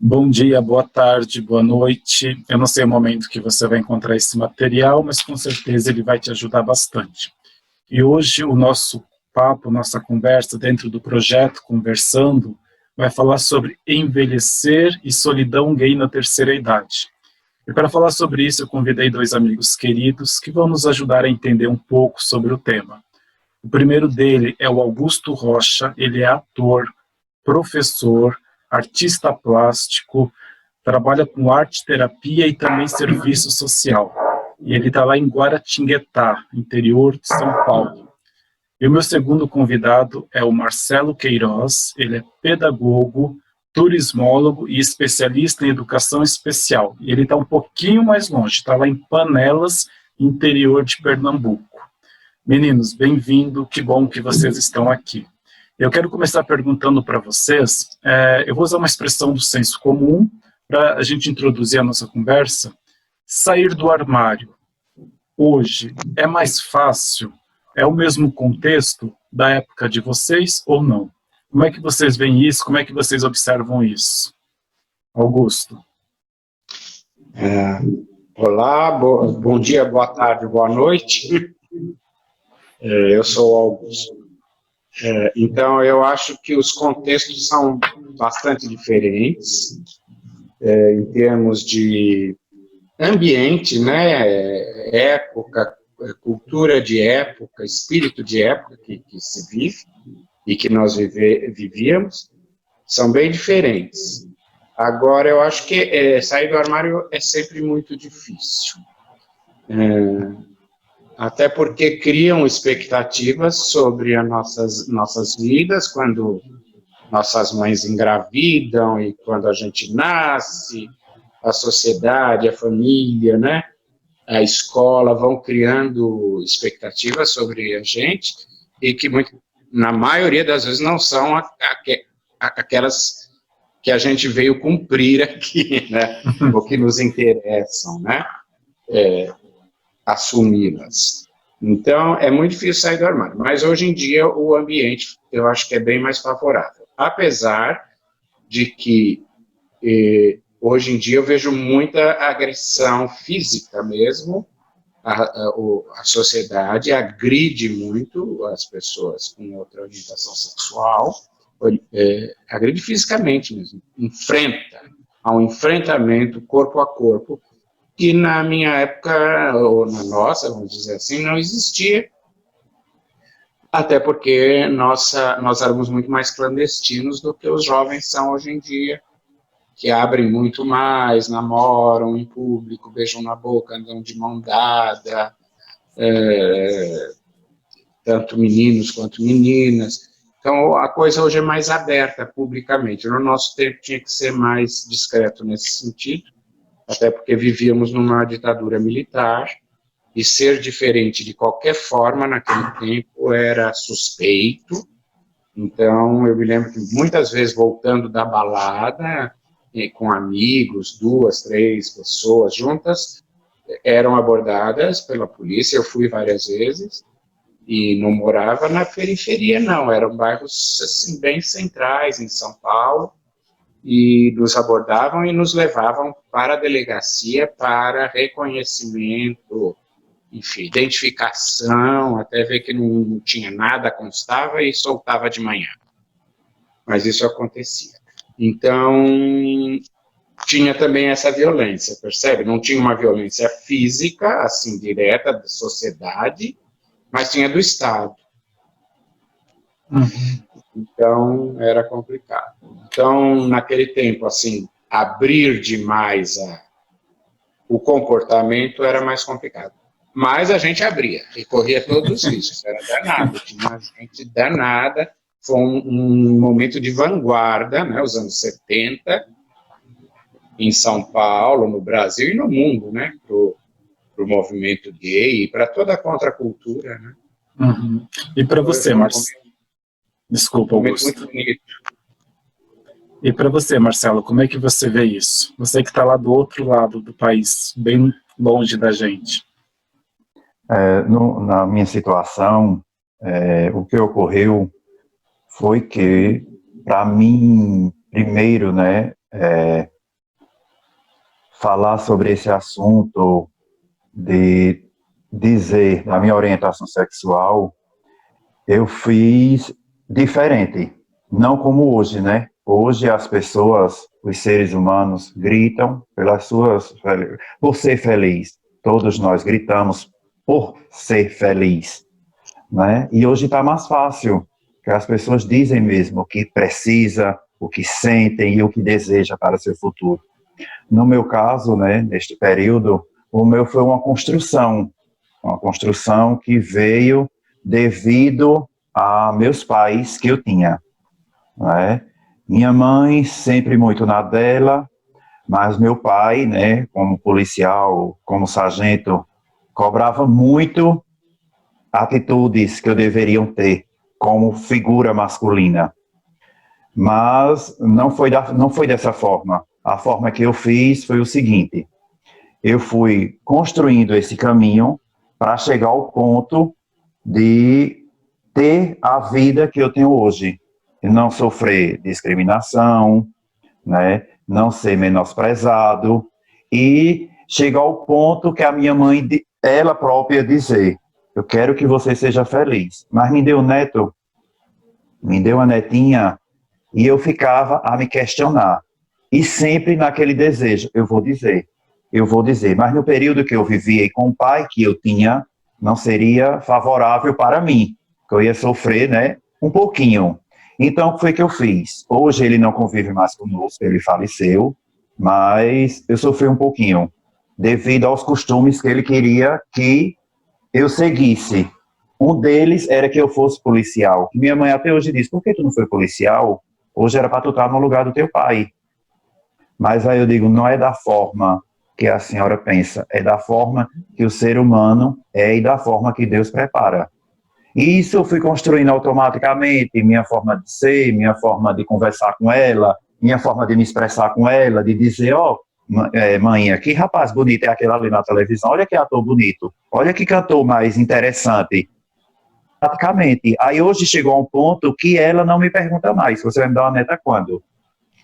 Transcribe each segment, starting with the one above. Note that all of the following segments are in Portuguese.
Bom dia, boa tarde, boa noite. Eu não sei o momento que você vai encontrar esse material, mas com certeza ele vai te ajudar bastante. E hoje o nosso papo, nossa conversa dentro do projeto Conversando, vai falar sobre envelhecer e solidão gay na terceira idade. E para falar sobre isso, eu convidei dois amigos queridos que vão nos ajudar a entender um pouco sobre o tema. O primeiro dele é o Augusto Rocha, ele é ator, professor, artista plástico, trabalha com arte terapia e também serviço social. E ele está lá em Guaratinguetá, interior de São Paulo. E o meu segundo convidado é o Marcelo Queiroz, ele é pedagogo, turismólogo e especialista em educação especial. E ele está um pouquinho mais longe, está lá em Panelas, interior de Pernambuco. Meninos, bem-vindo, que bom que vocês estão aqui. Eu quero começar perguntando para vocês, eu vou usar uma expressão do senso comum para a gente introduzir a nossa conversa. Sair do armário hoje é mais fácil? É o mesmo contexto da época de vocês ou não? Como é que vocês veem isso? Como é que vocês observam isso? Augusto. Olá, bom dia, boa tarde, boa noite. Eu sou o Augusto. Então, eu acho que os contextos são bastante diferentes, em termos de ambiente, né, época, cultura de época, espírito de época que se vive e que nós vivíamos, são bem diferentes. Agora, eu acho que sair do armário é sempre muito difícil. Até porque criam expectativas sobre as nossas vidas, quando nossas mães engravidam e quando a gente nasce, a sociedade, a família, né, a escola vão criando expectativas sobre a gente e que, na maioria das vezes, não são aquelas que a gente veio cumprir aqui, né, ou que nos interessam, né, assumi-las. Então, é muito difícil sair do armário, mas hoje em dia o ambiente, eu acho que é bem mais favorável, apesar de que hoje em dia eu vejo muita agressão física mesmo, a sociedade agride muito as pessoas com outra orientação sexual, agride fisicamente mesmo, há um enfrentamento corpo a corpo, que na minha época, ou na nossa, vamos dizer assim, não existia, até porque nós éramos muito mais clandestinos do que os jovens são hoje em dia, que abrem muito mais, namoram em público, beijam na boca, andam de mão dada, tanto meninos quanto meninas. Então, a coisa hoje é mais aberta publicamente. No nosso tempo tinha que ser mais discreto nesse sentido, até porque vivíamos numa ditadura militar, e ser diferente de qualquer forma naquele tempo era suspeito. Então, eu me lembro que muitas vezes, voltando da balada, com amigos, 2, 3 pessoas juntas, eram abordadas pela polícia. Eu fui várias vezes, e não morava na periferia, não, eram bairros assim, bem centrais em São Paulo, e nos abordavam e nos levavam para a delegacia para reconhecimento, enfim, identificação, até ver que não tinha nada, constava e soltava de manhã. Mas isso acontecia. Então, tinha também essa violência, percebe? Não tinha uma violência física, assim, direta da sociedade, mas tinha do Estado. Então, era complicado. Então, naquele tempo, assim, abrir demais o comportamento era mais complicado. Mas a gente abria e corria todos os riscos, era danado, tinha gente danada, foi um momento de vanguarda, né, os anos 70, em São Paulo, no Brasil e no mundo, né, para o movimento gay e para toda a contracultura, né. E para você, Marcelo? Desculpa, Augusto. Muito bonito. E para você, Marcelo, como é que você vê isso? Você que está lá do outro lado do país, bem longe da gente. Na minha situação, o que ocorreu foi que, para mim, primeiro, né, falar sobre esse assunto de dizer da minha orientação sexual, eu fiz diferente, não como hoje, né? Hoje as pessoas, os seres humanos, gritam por ser feliz. Todos nós gritamos por ser feliz, né? E hoje está mais fácil, que as pessoas dizem mesmo o que precisa, o que sentem e o que deseja para seu futuro. No meu caso, né, neste período, o meu foi uma construção que veio devido a meus pais que eu tinha, né? Minha mãe sempre muito na dela, mas meu pai, né, como policial, como sargento, cobrava muito atitudes que eu deveria ter como figura masculina. Mas não foi dessa forma. A forma que eu fiz foi o seguinte: eu fui construindo esse caminho para chegar ao ponto de ter a vida que eu tenho hoje, e não sofrer discriminação, né? Não ser menosprezado e chegar ao ponto que a minha mãe, ela própria dizer: eu quero que você seja feliz, mas me deu um neto, me deu uma netinha, e eu ficava a me questionar. E sempre naquele desejo, eu vou dizer. Mas no período que eu vivia com o pai que eu tinha, não seria favorável para mim, que eu ia sofrer, né, um pouquinho. Então, o que foi que eu fiz? Hoje ele não convive mais conosco, ele faleceu, mas eu sofri um pouquinho, devido aos costumes que ele queria que eu seguisse. Um deles era que eu fosse policial. Minha mãe até hoje diz: por que tu não foi policial? Hoje era para tu estar no lugar do teu pai. Mas aí eu digo: não é da forma que a senhora pensa, é da forma que o ser humano é e da forma que Deus prepara. E isso eu fui construindo automaticamente, minha forma de ser, minha forma de conversar com ela, minha forma de me expressar com ela, de dizer: ó, mãe, que rapaz bonito é aquele ali na televisão, olha que ator bonito, olha que cantor mais interessante. Praticamente. Aí hoje chegou a um ponto que ela não me pergunta mais: você vai me dar uma neta quando?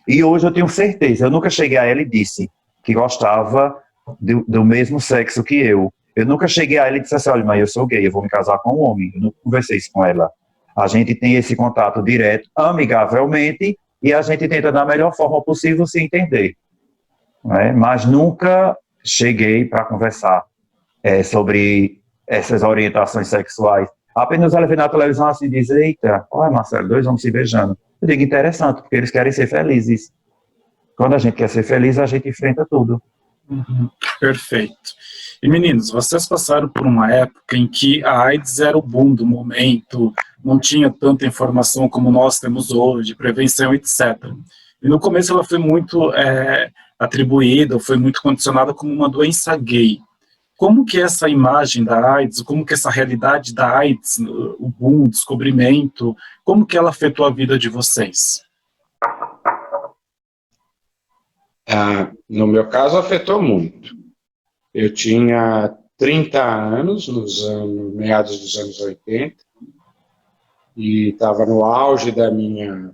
E hoje eu tenho certeza, eu nunca cheguei a ela e disse que gostava do mesmo sexo que eu. Eu nunca cheguei a ela e disse assim: olha, mãe, eu sou gay, eu vou me casar com um homem. Eu nunca conversei isso com ela. A gente tem esse contato direto, amigavelmente, e a gente tenta da melhor forma possível se entender, né? Mas nunca cheguei para conversar sobre essas orientações sexuais. Apenas ela vê na televisão assim e diz: eita, olha, Marcelo, dois homens se beijando. Eu digo: interessante, porque eles querem ser felizes. Quando a gente quer ser feliz, a gente enfrenta tudo. Uhum, perfeito. E meninos, vocês passaram por uma época em que a AIDS era o boom do momento, não tinha tanta informação como nós temos hoje, prevenção, etc. E no começo ela foi muito atribuída, foi muito condicionada como uma doença gay. Como que essa imagem da AIDS, como que essa realidade da AIDS, o boom, o descobrimento, como que ela afetou a vida de vocês? No meu caso, afetou muito. Eu tinha 30 anos, meados dos anos 80, e estava no auge da minha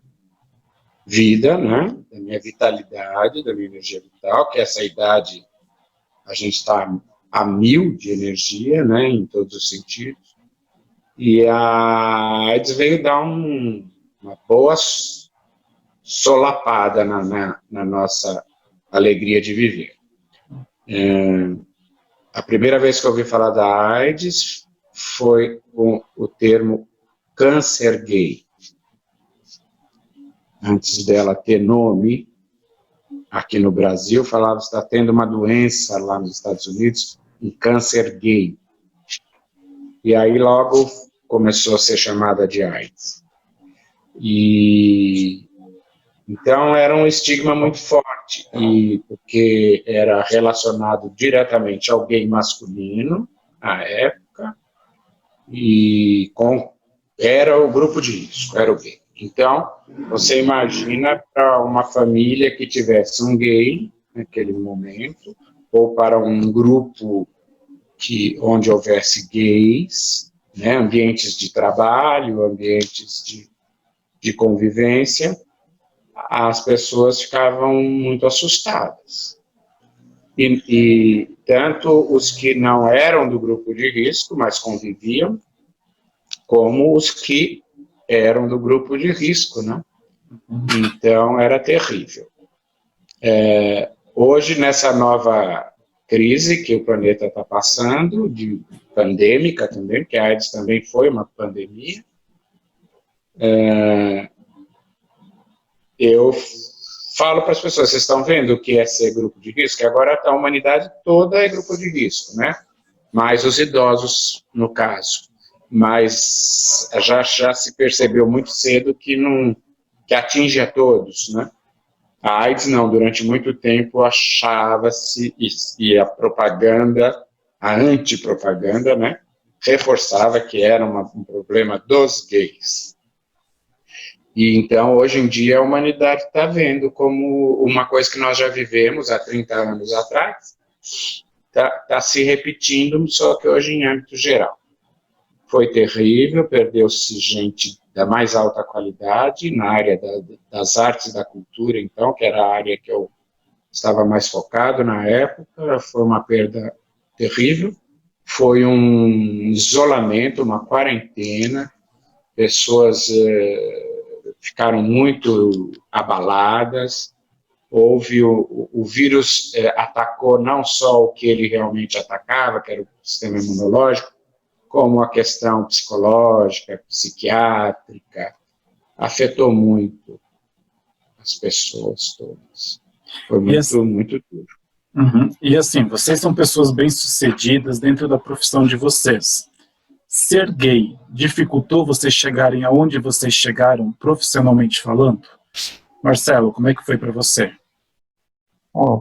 vida, né? Da minha vitalidade, da minha energia vital, que essa idade a gente está a 1000 de energia, né? Em todos os sentidos. E a AIDS veio dar uma boa solapada na nossa alegria de viver. A primeira vez que eu ouvi falar da AIDS foi com o termo câncer gay. Antes dela ter nome, aqui no Brasil, falava que está tendo uma doença lá nos Estados Unidos, um câncer gay. E aí logo começou a ser chamada de AIDS. E então era um estigma muito forte, porque era relacionado diretamente ao gay masculino, à época, e era o grupo de risco, era o gay. Então, você imagina para uma família que tivesse um gay naquele momento, ou para um grupo onde houvesse gays, né, ambientes de trabalho, ambientes de convivência, as pessoas ficavam muito assustadas. E tanto os que não eram do grupo de risco, mas conviviam, como os que eram do grupo de risco, né? Então, era terrível. Hoje, nessa nova crise que o planeta está passando, de pandêmica também, porque a AIDS também foi uma pandemia, eu falo para as pessoas, vocês estão vendo o que é ser grupo de risco? Agora a humanidade toda é grupo de risco, né? Mais os idosos, no caso. Mas já se percebeu muito cedo que atinge a todos, né? A AIDS não, durante muito tempo achava-se, e a propaganda, a antipropaganda, né? Reforçava que era um problema dos gays. E então, hoje em dia, a humanidade está vendo como uma coisa que nós já vivemos há 30 anos atrás, está se repetindo, só que hoje em âmbito geral. Foi terrível, perdeu-se gente da mais alta qualidade na área das artes e da cultura, então, que era a área que eu estava mais focado na época, foi uma perda terrível, foi um isolamento, uma quarentena, pessoas ficaram muito abaladas, o vírus atacou não só o que ele realmente atacava, que era o sistema imunológico, como a questão psicológica, psiquiátrica, afetou muito as pessoas todas. Foi muito duro. Uhum. E assim, vocês são pessoas bem-sucedidas dentro da profissão de vocês. Ser gay dificultou vocês chegarem aonde vocês chegaram, profissionalmente falando? Marcelo, como é que foi para você?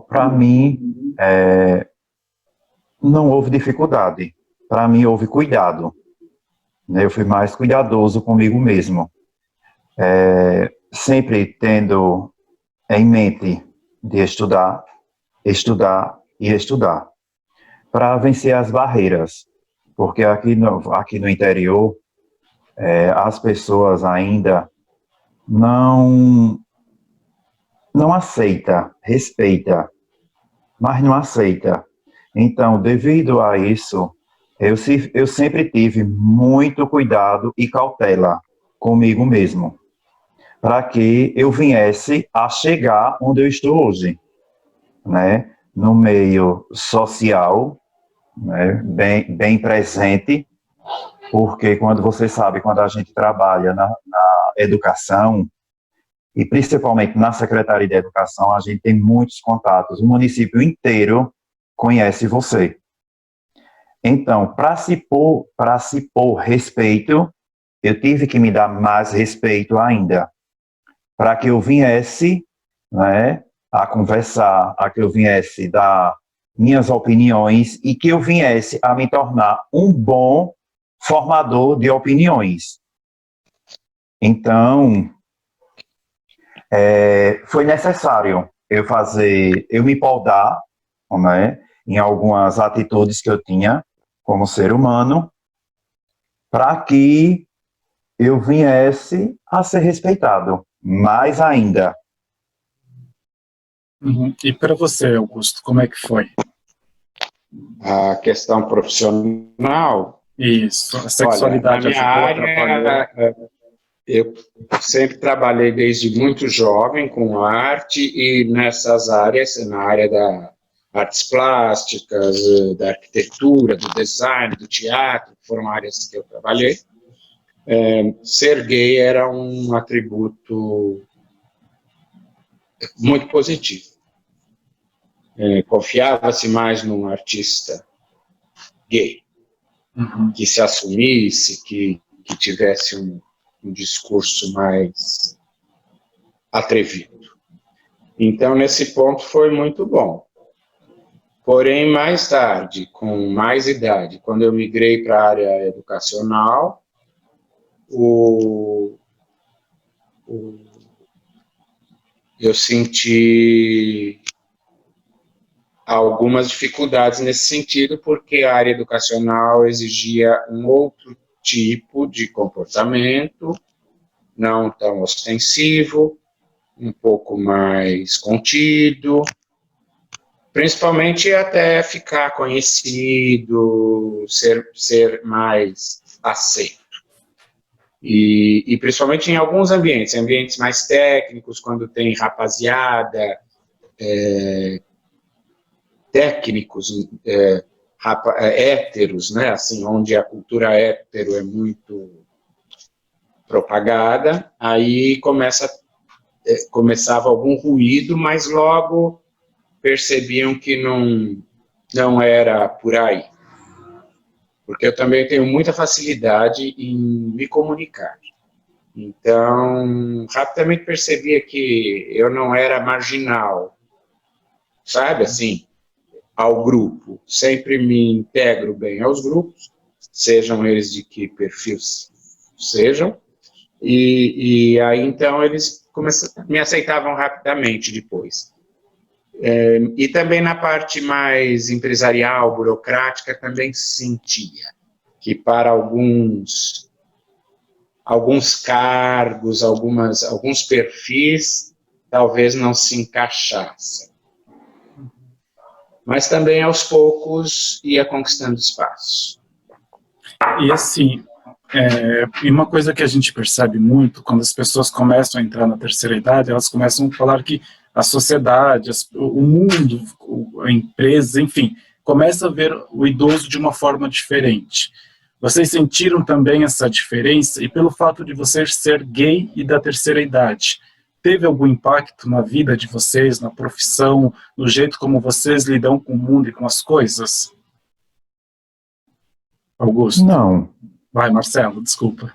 Para mim, não houve dificuldade. Para mim, houve cuidado. Eu fui mais cuidadoso comigo mesmo. Sempre tendo em mente de estudar, estudar e estudar, para vencer as barreiras. Porque aqui no interior, as pessoas ainda não aceita, respeita, mas não aceita. Então, devido a isso, eu sempre tive muito cuidado e cautela comigo mesmo, para que eu viesse a chegar onde eu estou hoje, né? No meio social, né? Bem presente, porque quando você sabe, quando a gente trabalha na educação, e principalmente na Secretaria de Educação, a gente tem muitos contatos, o município inteiro conhece você. Então, para se pôr respeito, eu tive que me dar mais respeito ainda, para que eu viesse, né, a conversar, a que eu viesse dar minhas opiniões e que eu viesse a me tornar um bom formador de opiniões. Então, foi necessário eu me podar, né, em algumas atitudes que eu tinha como ser humano, para que eu viesse a ser respeitado, mais ainda. Uhum. E para você, Augusto, como é que foi? A questão profissional... Isso, a sexualidade olha, na minha área, eu sempre trabalhei desde muito jovem com arte e nessas áreas, na área da artes plásticas, da arquitetura, do design, do teatro, foram áreas que eu trabalhei. Ser gay era um atributo muito positivo. Confiava-se mais num artista gay, que se assumisse, que tivesse um discurso mais atrevido. Então, nesse ponto, foi muito bom. Porém, mais tarde, com mais idade, quando eu migrei para a área educacional, eu senti algumas dificuldades nesse sentido, porque a área educacional exigia um outro tipo de comportamento, não tão ostensivo, um pouco mais contido, principalmente até ficar conhecido, ser mais aceito. E principalmente em alguns ambientes mais técnicos, quando tem rapaziada, técnicos, héteros, né? Assim, onde a cultura hétero é muito propagada, aí começava algum ruído, mas logo percebiam que não era por aí. Porque eu também tenho muita facilidade em me comunicar. Então, rapidamente percebia que eu não era marginal, sabe, assim, ao grupo. Sempre me integro bem aos grupos, sejam eles de que perfil sejam, e aí então eles me aceitavam rapidamente depois. E também na parte mais empresarial, burocrática, também sentia que para alguns cargos, alguns perfis, talvez não se encaixassem. Mas também, aos poucos, ia conquistando espaço. E assim, e uma coisa que a gente percebe muito, quando as pessoas começam a entrar na terceira idade, elas começam a falar que a sociedade, o mundo, a empresa, enfim, começa a ver o idoso de uma forma diferente. Vocês sentiram também essa diferença? E pelo fato de você ser gay e da terceira idade, teve algum impacto na vida de vocês, na profissão, no jeito como vocês lidam com o mundo e com as coisas? Augusto? Não. Vai, Marcelo, desculpa.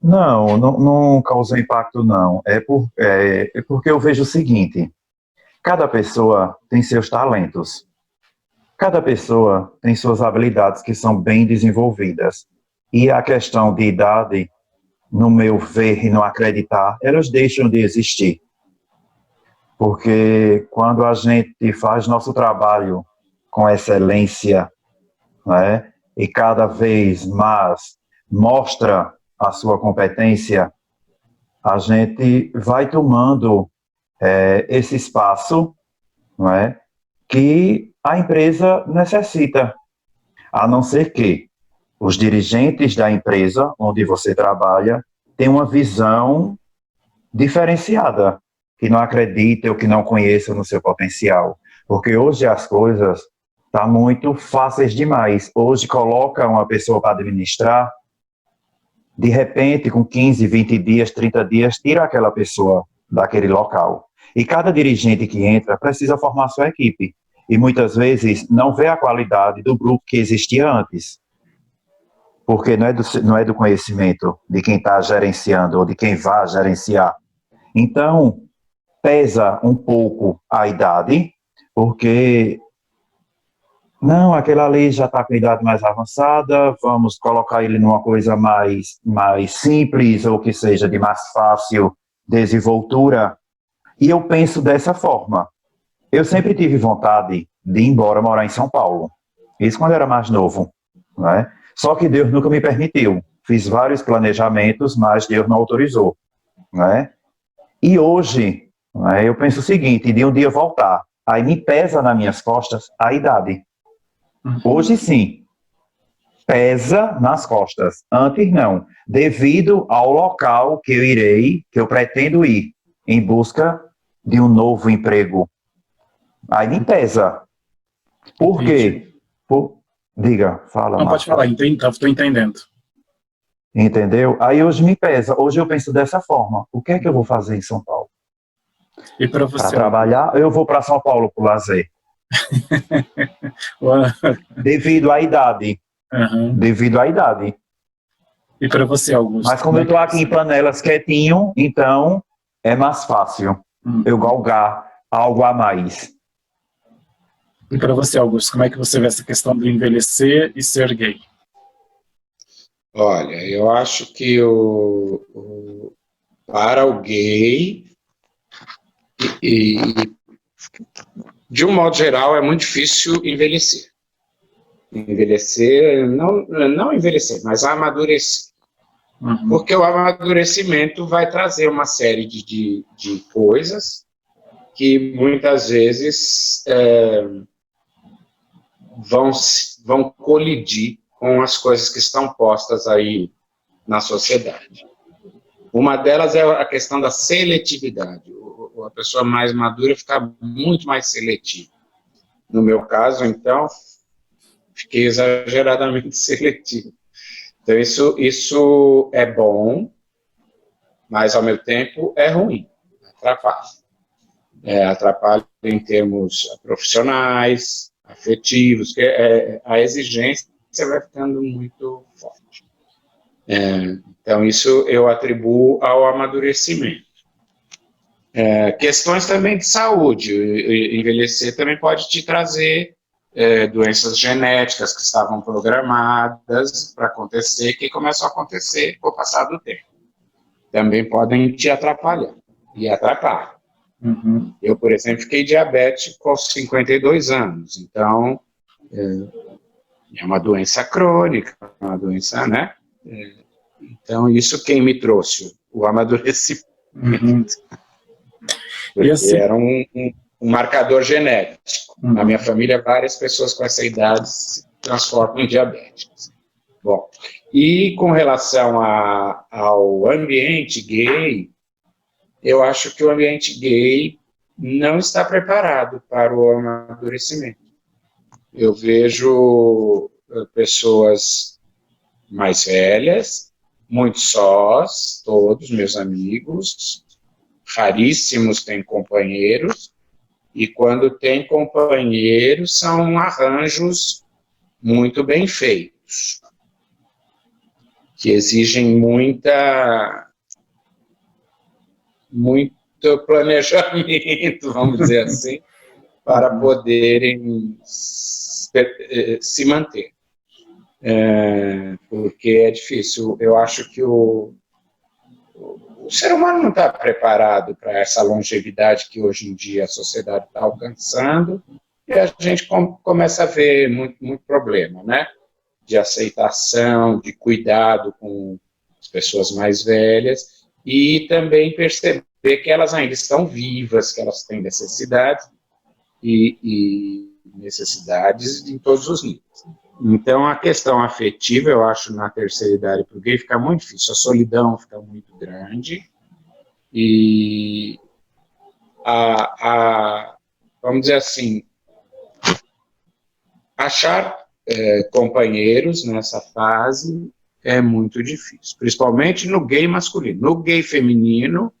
Não causou impacto, não. É porque eu vejo o seguinte: cada pessoa tem seus talentos. Cada pessoa tem suas habilidades que são bem desenvolvidas. E a questão de idade, no meu ver e no acreditar, elas deixam de existir. Porque quando a gente faz nosso trabalho com excelência, né, e cada vez mais mostra a sua competência, a gente vai tomando esse espaço, não é, que a empresa necessita, a não ser que os dirigentes da empresa onde você trabalha tenham uma visão diferenciada, que não acreditem ou que não conheçam no seu potencial. Porque hoje as coisas estão muito fáceis demais. Hoje coloca uma pessoa para administrar, de repente, com 15, 20 dias, 30 dias, tira aquela pessoa daquele local. E cada dirigente que entra precisa formar sua equipe. E muitas vezes não vê a qualidade do grupo que existia antes. Porque não é do conhecimento de quem está gerenciando ou de quem vai gerenciar. Então, pesa um pouco a idade, porque não, aquele ali já está com a idade mais avançada, vamos colocar ele numa coisa mais simples ou que seja de mais fácil desenvoltura. E eu penso dessa forma. Eu sempre tive vontade de ir embora morar em São Paulo. Isso quando eu era mais novo, né? Só que Deus nunca me permitiu. Fiz vários planejamentos, mas Deus não autorizou, né? E hoje, né, eu penso o seguinte, de um dia voltar, aí me pesa nas minhas costas a idade. Hoje sim, pesa nas costas. Antes não, devido ao local que eu pretendo ir, em busca de um novo emprego. Aí me pesa. Por quê? Diga, fala. Não, pode falar, estou entendendo. Entendeu? Aí hoje me pesa. Hoje eu penso dessa forma. O que é que eu vou fazer em São Paulo? E para você? Para trabalhar, eu vou para São Paulo para o lazer. Devido à idade. Uhum. Devido à idade. E para você, Augusto? Mas como eu estou aqui em Panelas quietinho, então é mais fácil eu galgar algo a mais. E para você, Augusto, como é que você vê essa questão do envelhecer e ser gay? Olha, eu acho que para o gay, de um modo geral, é muito difícil envelhecer. Não envelhecer, mas amadurecer. Porque o amadurecimento vai trazer uma série de coisas que muitas vezes vão colidir com as coisas que estão postas aí na sociedade. Uma delas é a questão da seletividade. A pessoa mais madura fica muito mais seletiva. No meu caso, então, fiquei exageradamente seletivo. Então, isso é bom, mas, ao mesmo tempo, é ruim, atrapalha. Atrapalha em termos profissionais, afetivos, que a exigência vai ficando muito forte. Então, isso eu atribuo ao amadurecimento. Questões também de saúde. Envelhecer também pode te trazer doenças genéticas que estavam programadas para acontecer, que começam a acontecer com o passar do tempo. Também podem te atrapalhar, e atrapalham. Eu, por exemplo, fiquei diabético aos 52 anos, então é uma doença crônica, uma doença, né? Então, isso quem me trouxe? O amadurecimento. Porque assim, era um marcador genético. Na minha família, várias pessoas com essa idade se transformam em diabéticos. Bom, e com relação ao ambiente gay, eu acho que o ambiente gay não está preparado para o amadurecimento. Eu vejo pessoas mais velhas, muito sós, todos meus amigos, raríssimos têm companheiros, e quando tem companheiros são arranjos muito bem feitos, que exigem muito planejamento, vamos dizer assim, para poderem se manter. Porque é difícil. Eu acho que o ser humano não está preparado para essa longevidade que hoje em dia a sociedade está alcançando, e a gente começa a ver muito problema, né? De aceitação, de cuidado com as pessoas mais velhas, e também perceber que elas ainda estão vivas, que elas têm necessidades, e necessidades em todos os níveis. Então, a questão afetiva, eu acho, na terceira idade para o gay fica muito difícil. A solidão fica muito grande. E, vamos dizer assim, achar companheiros nessa fase é muito difícil. Principalmente no gay masculino. No gay feminino,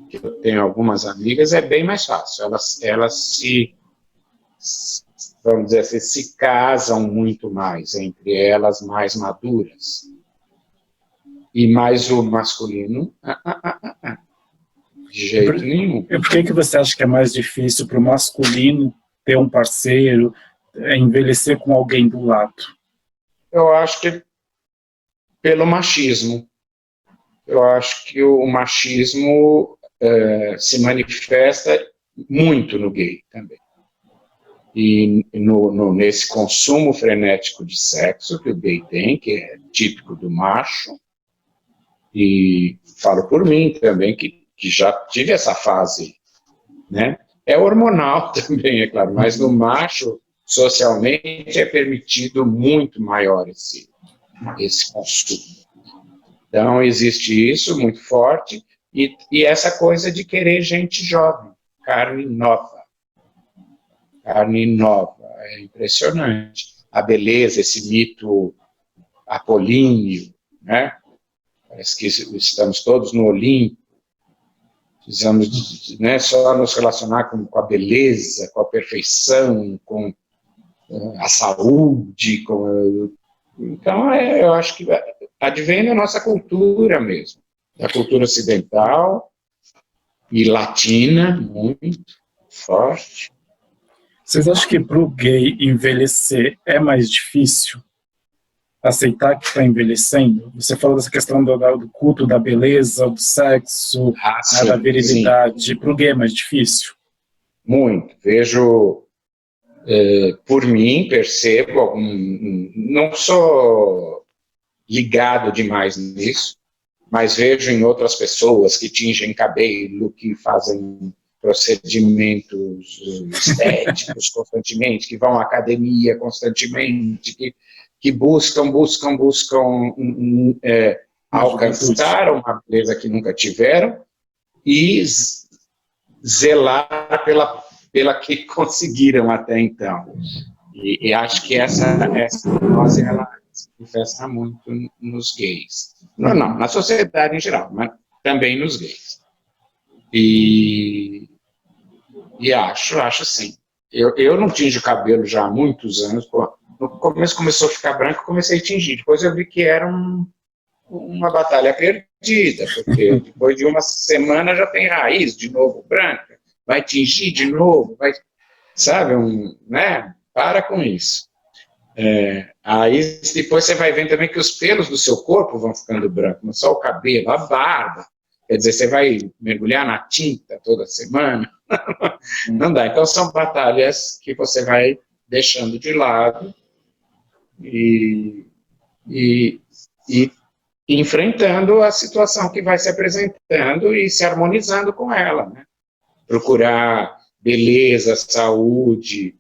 que eu tenho algumas amigas, é bem mais fácil. Elas se, vamos dizer assim, se casam muito mais entre elas, mais maduras. E mais o masculino, de jeito nenhum. E por que você acha que é mais difícil para o masculino ter um parceiro, envelhecer com alguém do lado? Eu acho que pelo machismo. Eu acho que o machismo se manifesta muito no gay também. E nesse consumo frenético de sexo que o gay tem, que é típico do macho, e falo por mim também, que já tive essa fase, né? É hormonal também, é claro, mas no macho, socialmente, é permitido muito maior esse consumo. Então, existe isso muito forte, e essa coisa de querer gente jovem, carne nova. Carne nova, é impressionante. A beleza, esse mito apolíneo, né? Parece que estamos todos no Olimpo, precisamos, né, só nos relacionar com a beleza, com a perfeição, com a saúde. Então, eu acho que advém da nossa cultura mesmo, da cultura ocidental e latina, muito forte. Vocês acham que para o gay envelhecer é mais difícil aceitar que está envelhecendo? Você falou dessa questão do culto da beleza, do sexo, sim, da virilidade. Para o gay é mais difícil? Muito. Vejo, por mim, percebo, não sou ligado demais nisso, mas vejo em outras pessoas que tingem cabelo, que fazem procedimentos estéticos constantemente, que vão à academia constantemente, que buscam alcançar uma beleza que nunca tiveram e zelar pela que conseguiram até então. E acho que essa neurose, ela se manifesta muito nos gays. Não, na sociedade em geral, mas também nos gays. E acho sim. Eu não tinjo cabelo já há muitos anos. Pô, no começo começou a ficar branco, comecei a tingir. Depois eu vi que era uma batalha perdida, porque depois de uma semana já tem raiz de novo branca, vai tingir de novo, vai, sabe, né? Para com isso. Aí depois você vai vendo também que os pelos do seu corpo vão ficando brancos, não só o cabelo, a barba. Quer dizer, você vai mergulhar na tinta toda semana? Não dá. Então, são batalhas que você vai deixando de lado e enfrentando a situação que vai se apresentando e se harmonizando com ela, né? Procurar beleza, saúde,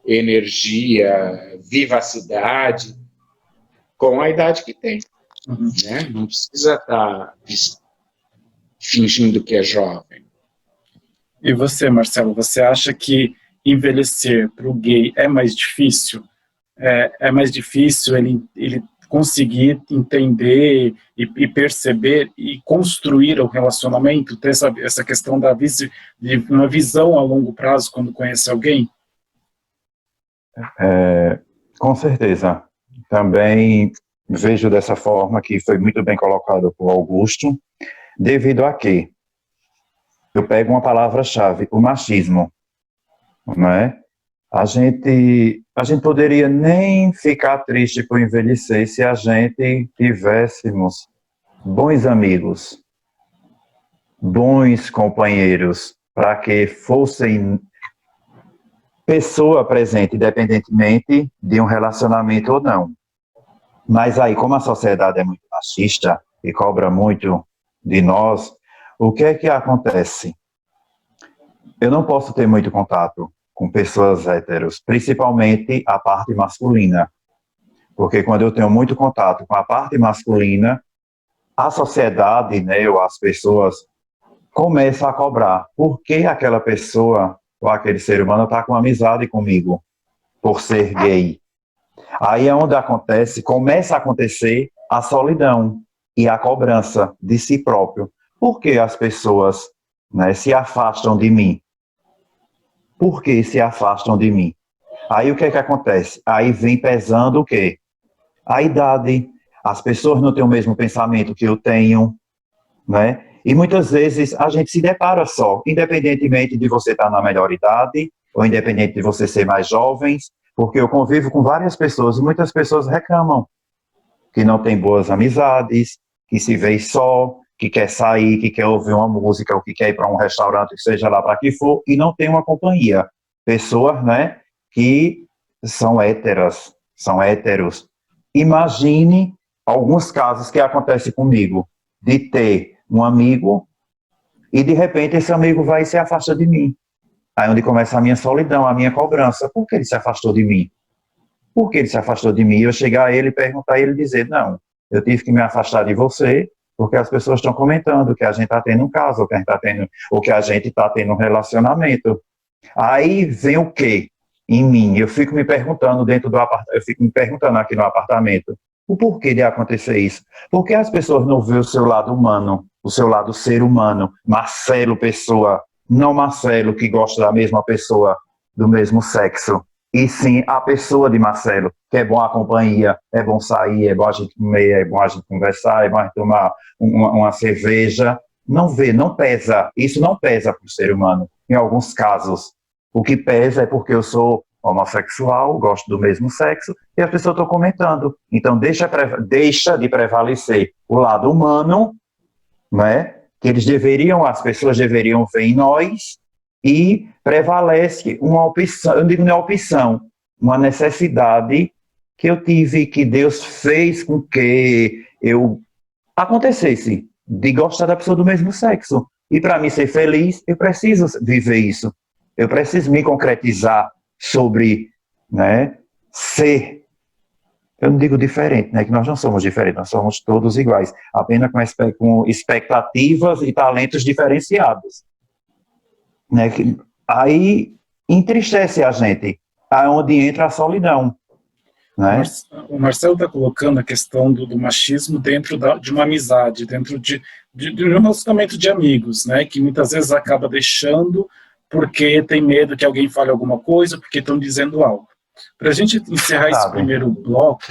energia, vivacidade, com a idade que tem. Né? Não precisa estar fingindo que é jovem. E você, Marcelo, você acha que envelhecer para o gay é mais difícil? É mais difícil ele conseguir entender e perceber e construir o relacionamento, ter essa questão de uma visão a longo prazo quando conhece alguém? Com certeza. Também vejo dessa forma, que foi muito bem colocado por Augusto, devido a que eu pego uma palavra-chave, o machismo, não é? A gente poderia nem ficar triste por envelhecer se a gente tivéssemos bons amigos, bons companheiros, para que fossem pessoa presente, independentemente de um relacionamento ou não. Mas aí, como a sociedade é muito machista e cobra muito de nós, o que é que acontece? Eu não posso ter muito contato com pessoas héteros, principalmente a parte masculina, porque quando eu tenho muito contato com a parte masculina, a sociedade, né, ou as pessoas começam a cobrar. Por que aquela pessoa ou aquele ser humano está com amizade comigo por ser gay? Aí é onde começa a acontecer a solidão e a cobrança de si próprio. Por que as pessoas, né, se afastam de mim? Por que se afastam de mim? Aí o que é que acontece? Aí vem pesando o quê? A idade. As pessoas não têm o mesmo pensamento que eu tenho, né? E muitas vezes a gente se depara só, independentemente de você estar na melhor idade, ou independente de você ser mais jovem, porque eu convivo com várias pessoas, e muitas pessoas reclamam que não tem boas amizades, que se vê só, que quer sair, que quer ouvir uma música, ou que quer ir para um restaurante, seja lá para que for, e não tem uma companhia. Pessoas, né, que são héteros. Imagine alguns casos que acontecem comigo, de ter um amigo e de repente esse amigo vai e se afasta de mim. Aí é onde começa a minha solidão, a minha cobrança. Por que ele se afastou de mim? Por que ele se afastou de mim? Eu chegar a ele e perguntar a ele dizer, não, eu tive que me afastar de você porque as pessoas estão comentando que a gente está tendo um caso, ou que a gente está tendo um relacionamento. Aí vem o quê em mim? Eu fico me perguntando aqui no apartamento, o porquê de acontecer isso? Por que as pessoas não veem o seu lado humano, o seu lado ser humano, Marcelo pessoa, não Marcelo que gosta da mesma pessoa, do mesmo sexo, e sim a pessoa de Marcelo, que é bom a companhia, é bom sair, é bom a gente comer, é bom a gente conversar, é bom a gente tomar uma cerveja. Não vê, não pesa, isso não pesa para o ser humano, em alguns casos. O que pesa é porque eu sou homossexual, gosto do mesmo sexo, e as pessoas estão comentando. Então, deixa de prevalecer o lado humano, né, que as pessoas deveriam ver em nós, e prevalece uma opção, eu digo não é opção, uma necessidade que eu tive, que Deus fez com que eu acontecesse, de gostar da pessoa do mesmo sexo. E para mim ser feliz, eu preciso viver isso. Eu preciso me concretizar sobre, né, ser. Eu não digo diferente, né, que nós não somos diferentes, nós somos todos iguais, apenas com expectativas e talentos diferenciados. Né, aí entristece a gente, aonde entra a solidão. Né? O Marcelo está colocando a questão do machismo dentro de uma amizade, dentro de um relacionamento de amigos, né, que muitas vezes acaba deixando porque tem medo que alguém fale alguma coisa, porque estão dizendo algo. Para a gente encerrar esse primeiro bloco,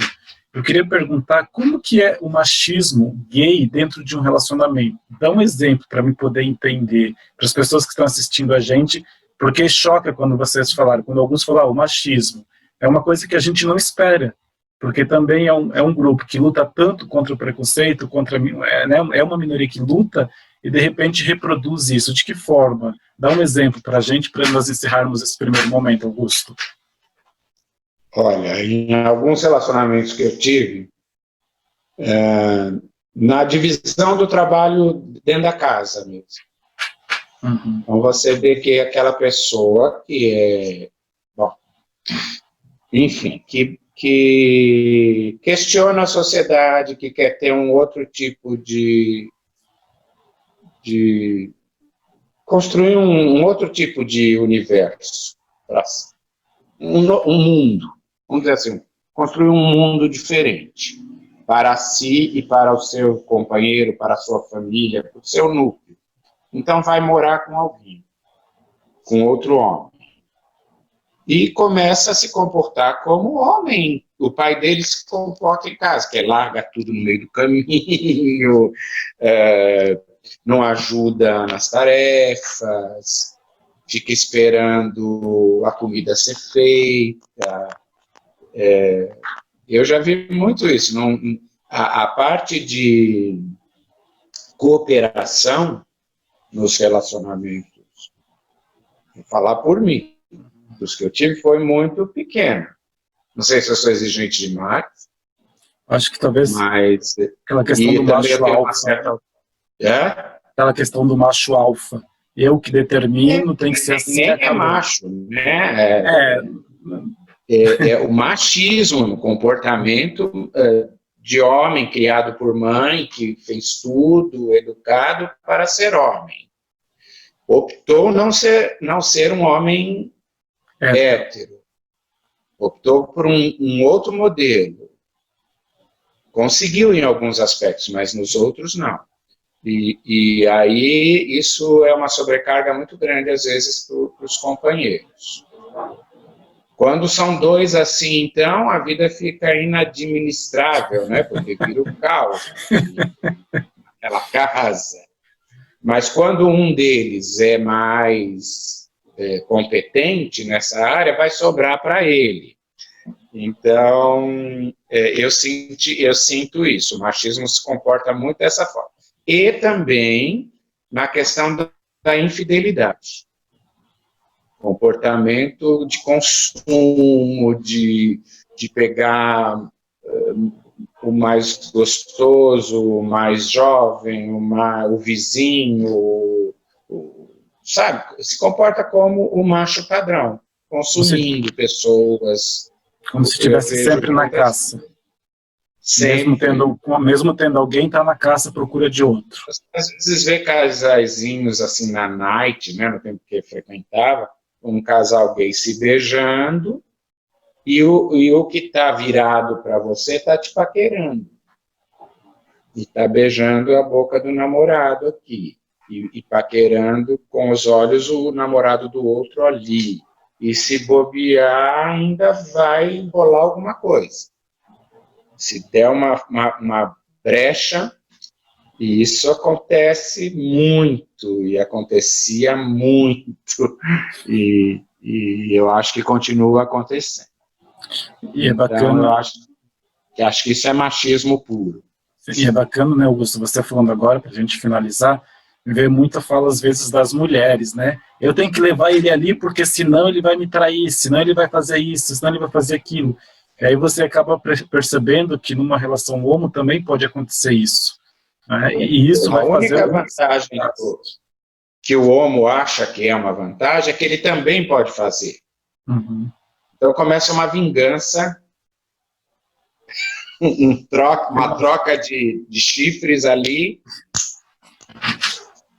eu queria perguntar como que é o machismo gay dentro de um relacionamento. Dá um exemplo para me poder entender, para as pessoas que estão assistindo a gente, porque choca quando vocês falaram, quando alguns falaram, o machismo é uma coisa que a gente não espera, porque também é um grupo que luta tanto contra o preconceito, é uma minoria que luta e de repente reproduz isso. De que forma? Dá um exemplo para a gente, para nós encerrarmos esse primeiro momento, Augusto. Olha, em alguns relacionamentos que eu tive, na divisão do trabalho dentro da casa mesmo. Uhum. Então você vê que aquela pessoa que é, bom, enfim, que questiona a sociedade, que quer ter um outro tipo de construir um outro tipo de universo, um mundo, vamos dizer assim, construir um mundo diferente para si e para o seu companheiro, para a sua família, para o seu núcleo. Então vai morar com alguém, com outro homem. E começa a se comportar como homem. O pai dele se comporta em casa, que larga tudo no meio do caminho, não ajuda nas tarefas, fica esperando a comida ser feita. Eu já vi muito isso. A parte de cooperação nos relacionamentos, vou falar por mim, dos que eu tive foi muito pequeno. Não sei se eu sou exigente demais. Acho que talvez mas aquela questão do macho alfa. Aquela questão do macho alfa. Eu que determino, tem que ser assim. Nem é macho, né? O machismo no comportamento de homem criado por mãe, que fez tudo, educado para ser homem. Optou não ser um homem hétero. Optou por um outro modelo. Conseguiu em alguns aspectos, mas nos outros não. E aí isso é uma sobrecarga muito grande, às vezes, para os companheiros. Quando são dois assim, então, a vida fica inadministrável, né? Porque vira o caos naquela casa. Mas quando um deles é mais competente nessa área, vai sobrar para ele. Então, eu sinto isso. O machismo se comporta muito dessa forma. E também na questão da infidelidade. Comportamento de consumo, de pegar o mais gostoso, o mais jovem, o vizinho, sabe? Se comporta como o macho padrão, consumindo pessoas. Como se estivesse sempre na caça. Sempre. Mesmo tendo alguém, está na caça à procura de outro. Às vezes vê casaizinhos assim na night, né, no tempo que eu frequentava, um casal gay se beijando e o que está virado para você está te paquerando. E está beijando a boca do namorado aqui. E paquerando com os olhos o namorado do outro ali. E se bobear, ainda vai rolar alguma coisa. Se der uma brecha, e isso acontece muito, e acontecia muito, e eu acho que continua acontecendo. E é bacana. Então, eu acho que isso é machismo puro. E é bacana, né, Augusto, você falando agora, para a gente finalizar, me veio muita fala, às vezes, das mulheres, né? Eu tenho que levar ele ali, porque senão ele vai me trair, senão ele vai fazer isso, senão ele vai fazer aquilo. E aí você acaba percebendo que numa relação homo também pode acontecer isso. né? E isso A vai única fazer... vantagem que o homo acha que é uma vantagem é que ele também pode fazer. Uhum. Então começa uma vingança, uma troca de chifres ali,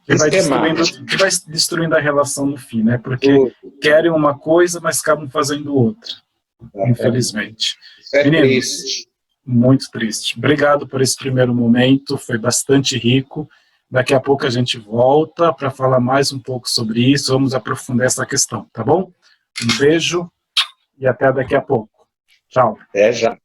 Que vai sistemática. destruindo a relação no fim, né? Porque Tudo. querem uma coisa, mas acabam fazendo outra, infelizmente. Isso é Meninos, triste. muito triste. Obrigado por esse primeiro momento, foi bastante rico. Daqui a pouco a gente volta para falar mais um pouco sobre isso, vamos aprofundar essa questão, tá bom? Um beijo e até daqui a pouco. Tchau. Até já.